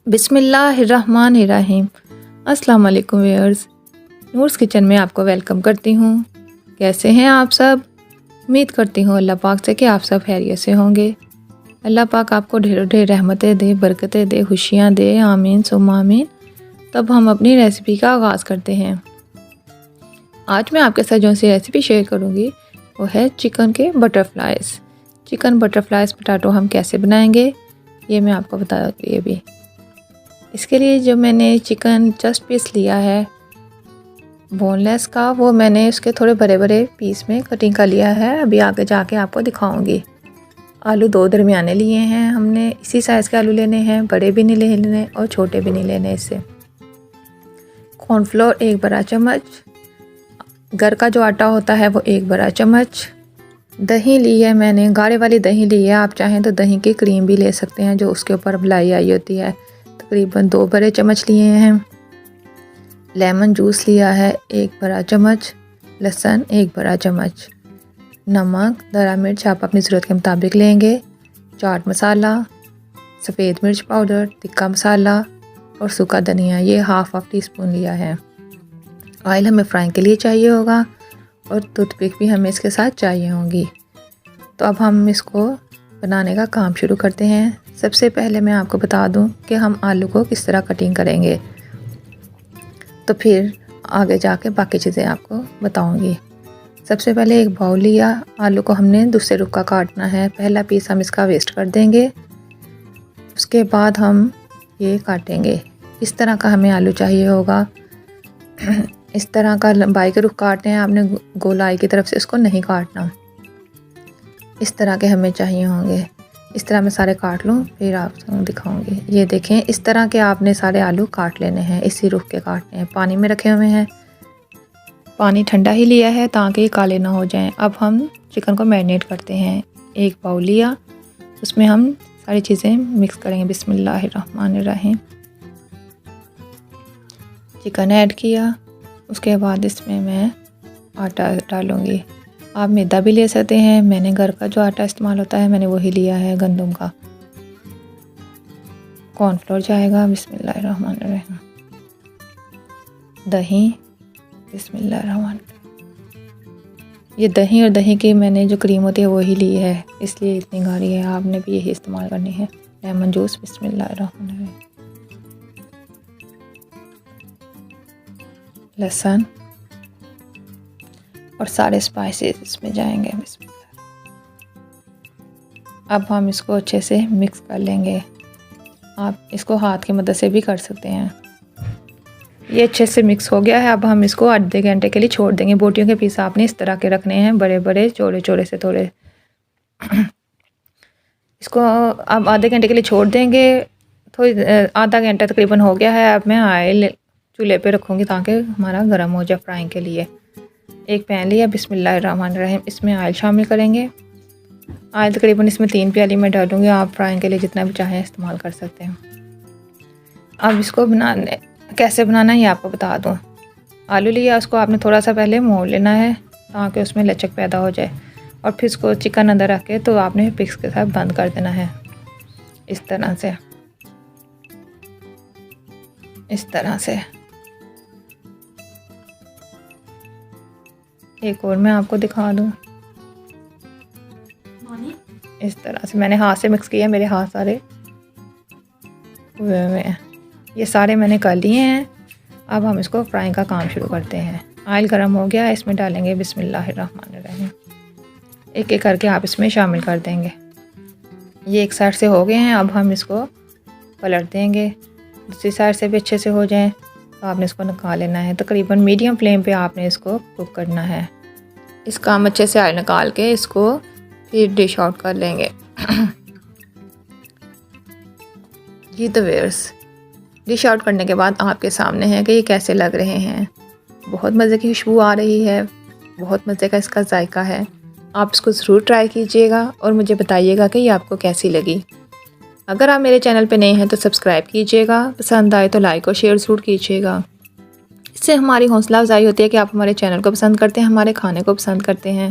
बिस्मिल्लाहिर्रहमानिर्रहीम। अस्सलाम वालेकुम व्यूअर्स, नूर्स किचन में आपको वेलकम करती हूँ। कैसे हैं आप सब? उम्मीद करती हूँ अल्लाह पाक से कि आप सब खैरियत से होंगे। अल्लाह पाक आपको ढेरों ढेर रहमतें दे, बरकतें दे, खुशियाँ दे, आमीन सुम्मा आमीन। तब हम अपनी रेसिपी का आगाज़ करते हैं। आज मैं आपके साथ जो सी रेसिपी शेयर करूँगी वो है चिकन के बटरफ्लाइज़। चिकन बटरफ्लाइज़ पोटैटो हम कैसे बनाएंगे ये मैं आपको बताऊँगी अभी। इसके लिए जो मैंने चिकन चस्ट पीस लिया है बोनलेस का, वो मैंने उसके थोड़े बड़े बड़े पीस में कटिंग कर लिया है। अभी आगे जाके आपको दिखाऊंगी। आलू 2 दरमियाने लिए हैं हमने, इसी साइज़ के आलू लेने हैं, बड़े भी नहीं लेने और छोटे भी नहीं लेने। इससे कॉर्नफ्लोर 1 बड़ा चम्मच, घर का जो आटा होता है वो 1 बड़ा चम्मच, दही ली है मैंने, गाढ़े वाली दही ली है। आप चाहें तो दही की क्रीम भी ले सकते हैं जो उसके ऊपर मलाई आई होती है। तकरीबन 2 बड़े चम्मच लिए हैं। लेमन जूस लिया है 1 बड़ा चम्मच, लहसुन 1 बड़ा चम्मच, नमक, दरा मिर्च आप अपनी ज़रूरत के मुताबिक लेंगे, चाट मसाला, सफ़ेद मिर्च पाउडर, तिक्का मसाला और सूखा धनिया, ये हाफ टी स्पून लिया है। ऑयल हमें फ्राइंग के लिए चाहिए होगा और टूथपिक भी हमें इसके साथ चाहिए होंगी। तो अब हम इसको बनाने का काम शुरू करते हैं। सबसे पहले मैं आपको बता दूं कि हम आलू को किस तरह कटिंग करेंगे, तो फिर आगे जाके बाकी चीज़ें आपको बताऊंगी। सबसे पहले एक बाउल लिया, आलू को हमने दूसरे रुख का काटना है। पहला पीस हम इसका वेस्ट कर देंगे, उसके बाद हम ये काटेंगे। इस तरह का हमें आलू चाहिए होगा। इस तरह का लंबाई के रुख काटने हैं आपने, गोलाई की तरफ से इसको नहीं काटना। इस तरह के हमें चाहिए होंगे। इस तरह मैं सारे काट लूँ फिर आपको दिखाऊंगी। ये देखें, इस तरह के आपने सारे आलू काट लेने हैं, इसी रुख के काटने हैं। पानी में रखे हुए हैं, पानी ठंडा ही लिया है ताकि काले ना हो जाएं। अब हम चिकन को मैरिनेट करते हैं। एक बाउल लिया, उसमें हम सारी चीज़ें मिक्स करेंगे। बिस्मिल्लाहिर्रहमानिर्रहीम। चिकन ऐड किया, उसके बाद इसमें मैं आटा डालूँगी। आप मैदा भी ले सकते हैं, मैंने घर का जो आटा इस्तेमाल होता है मैंने वही लिया है, गंदम का। कॉर्नफ्लोर जाएगा, बिस्मिल्लाहिर्रहमानिर्रहीम। दही, बिस्मिल्लाहिर्रहमानिर्रहीम। ये दही और दही की मैंने जो क्रीम होती है वही ली है, इसलिए इतनी गाढ़ी है, आपने भी यही इस्तेमाल करनी है। लेमन जूस, बिस्मिल्लाहिर्रहमानिर्रहीम। लहसुन और सारे स्पाइसेस इसमें जाएंगे। अब हम इसको अच्छे से मिक्स कर लेंगे। आप इसको हाथ की मदद से भी कर सकते हैं। ये अच्छे से मिक्स हो गया है। अब हम इसको आधे घंटे के लिए छोड़ देंगे। बोटियों के पीस आपने इस तरह के रखने हैं, बड़े बड़े चौड़े चौड़े से थोड़े। इसको अब आधे घंटे के लिए छोड़ देंगे। थोड़ी आधा घंटा तकरीबन हो गया है। अब मैं ऑयल चूल्हे पे रखूँगी ताकि हमारा गर्म हो जाए फ्राइंग के लिए। एक पैन लिया, बिस्मिल्लाहिर्रहमानिर्रहीम। इसमें ऑयल शामिल करेंगे। ऑयल तकरीबन इसमें 3 प्याली मैं डालूँगी। आप फ्राइंग के लिए जितना भी चाहें इस्तेमाल कर सकते हैं। अब इसको कैसे बनाना है ये आपको बता दूँ। आलू लिया, उसको आपने थोड़ा सा पहले मोड़ लेना है ताकि उसमें लचक पैदा हो जाए, और फिर इसको चिकन अंदर रख के तो आपने पिक्स के साथ बंद कर देना है। इस तरह से, इस तरह से। एक और मैं आपको दिखा दूँ। इस तरह से मैंने हाथ से मिक्स किया, मेरे हाथ सारे हुए हैं। ये सारे मैंने कर लिए हैं। अब हम इसको फ्राइंग का काम शुरू करते हैं। ऑयल गर्म हो गया, इसमें डालेंगे बिस्मिल्लाहिर्रहमानिर्रहीम। एक एक करके आप इसमें शामिल कर देंगे। ये एक साइड से हो गए हैं। अब हम इसको पलट देंगे, दूसरी साइड से भी अच्छे से हो जाएं तो आपने इसको निकाल लेना है। तकरीबन मीडियम फ्लेम पे आपने इसको कुक करना है। इसका हम अच्छे से ऑयल निकाल के इसको फिर डिश आउट कर लेंगे। जी तो व्यूअर्स, डिश आउट करने के बाद आपके सामने है कि ये कैसे लग रहे हैं। बहुत मज़े की खुशबू आ रही है, बहुत मज़े का इसका जायका है। आप इसको ज़रूर ट्राई कीजिएगा और मुझे बताइएगा कि ये आपको कैसी लगी। अगर आप मेरे चैनल पे नए हैं तो सब्सक्राइब कीजिएगा, पसंद आए तो लाइक और शेयर ज़रूर कीजिएगा। इससे हमारी हौसला अफजाई होती है कि आप हमारे चैनल को पसंद करते हैं, हमारे खाने को पसंद करते हैं।